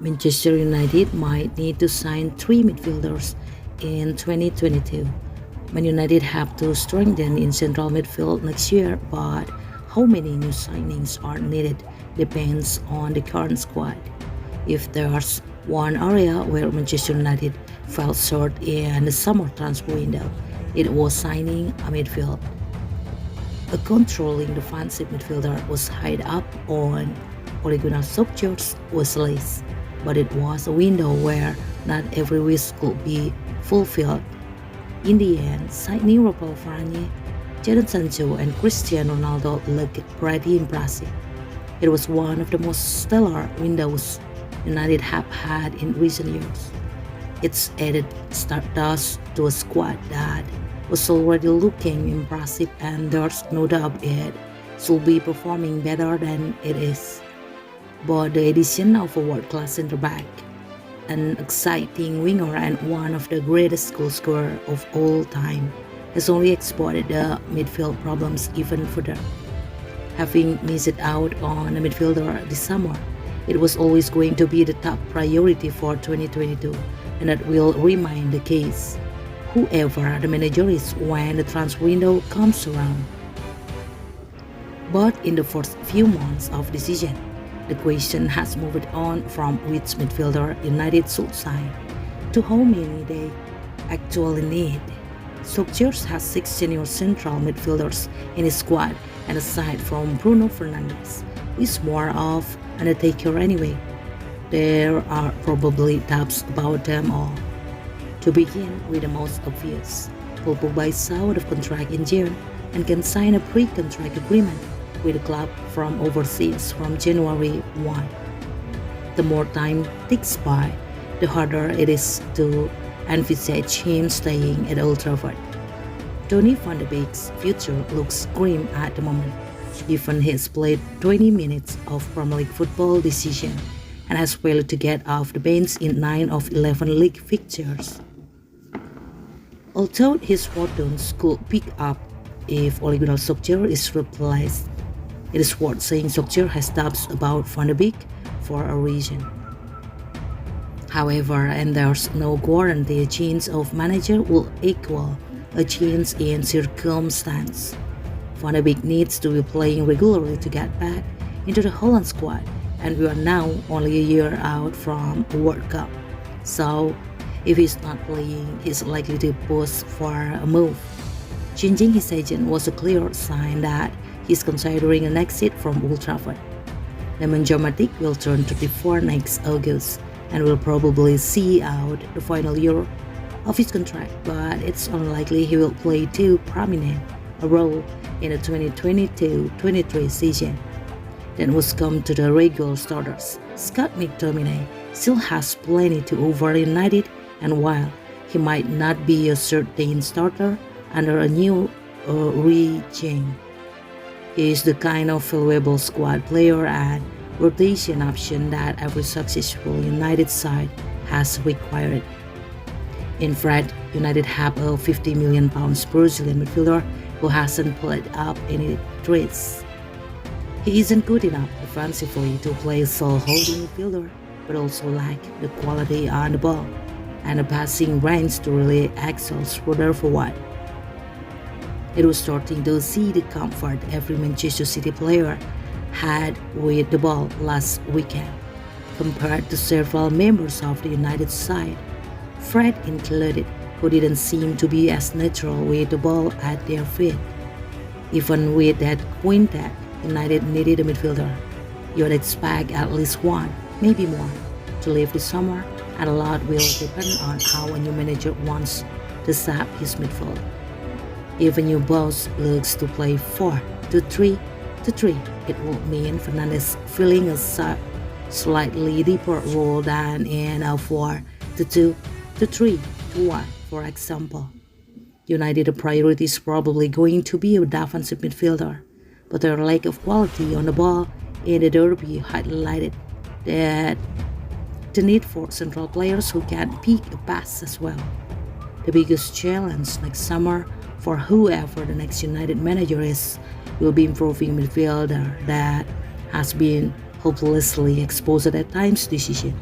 Manchester United might need to sign three midfielders in 2022. Man United have to strengthen in central midfield next year, but how many new signings are needed depends on the current squad. If there's one area where Manchester United fell short in the summer transfer window, it was signing a midfield. A controlling defensive midfielder was high up on Ole Gunnar Solskjaer's wishlist, but it was a window where not every wish could be fulfilled. In the end, signing Raphael Varane, Jadon Sancho, and Cristiano Ronaldo looked pretty impressive. It was one of the most stellar windows United have had in recent years. It's added stardust to a squad that was already looking impressive, and there's no doubt it should be performing better than it is. But the addition of a world-class center-back, an exciting winger, and one of the greatest goalscorers of all time has only exposed the midfield problems even further. Having missed out on a midfielder this summer, it was always going to be the top priority for 2022, and that will remain the case, whoever the manager is when the transfer window comes around. But in the first few months of the season, the question has moved on from which midfielder United should sign to how many they actually need. Solskjaer has 6 senior central midfielders in his squad, and aside from Bruno Fernandes, who is more of an attacker anyway, there are probably doubts about them all. To begin with the most obvious, Paul Pogba is out of contract in June and can sign a pre-contract agreement with the club from overseas from January 1. The more time ticks by, the harder it is to envisage him staying at Old Trafford. Donny van de Beek's future looks grim at the moment, given he has played 20 minutes of Premier League football this season and has failed to get off the bench in 9 of 11 league fixtures. Although his fortunes could pick up if Ole Gunnar Solskjaer is replaced, it is worth saying Solskjaer has doubts about Van de Beek for a reason. However, and there's no guarantee a change of manager will equal a change in circumstance. Van de Beek needs to be playing regularly to get back into the Holland squad, and we are now only a year out from a World Cup. So, if he's not playing, he's likely to push for a move. Changing his agent was a clear sign that he's considering an exit from Old Trafford. Nemanja Matic will turn 34 next August and will probably see out the final year of his contract, but it's unlikely he will play too prominent a role in the 2022-23 season. Then must come to the regular starters. Scott McTominay still has plenty to offer United, and while he might not be a certain starter under a new regime, he is the kind of valuable squad player and rotation option that every successful United side has required. In fact, United have a £50 million Brazilian midfielder who hasn't played up any trades. He isn't good enough defensively to play a sole holding midfielder, but also lack the quality on the ball and the passing range to really excel further forward. It was starting to see the comfort every Manchester City player had with the ball last weekend, compared to several members of the United side, Fred included, who didn't seem to be as natural with the ball at their feet. Even with that quintet, United needed a midfielder. You'd expect at least one, maybe more, to leave this summer, and a lot will depend on how a new manager wants to sap his midfield. If a new boss looks to play 4-2-3-3, it will mean Fernandes filling a slightly deeper role than in a 4-2-3-1, for example. United priority is probably going to be a defensive midfielder, but their lack of quality on the ball in the derby highlighted that the need for central players who can pick a pass as well. The biggest challenge next summer for whoever the next United manager is will be improving midfielder that has been hopelessly exposed at times this season.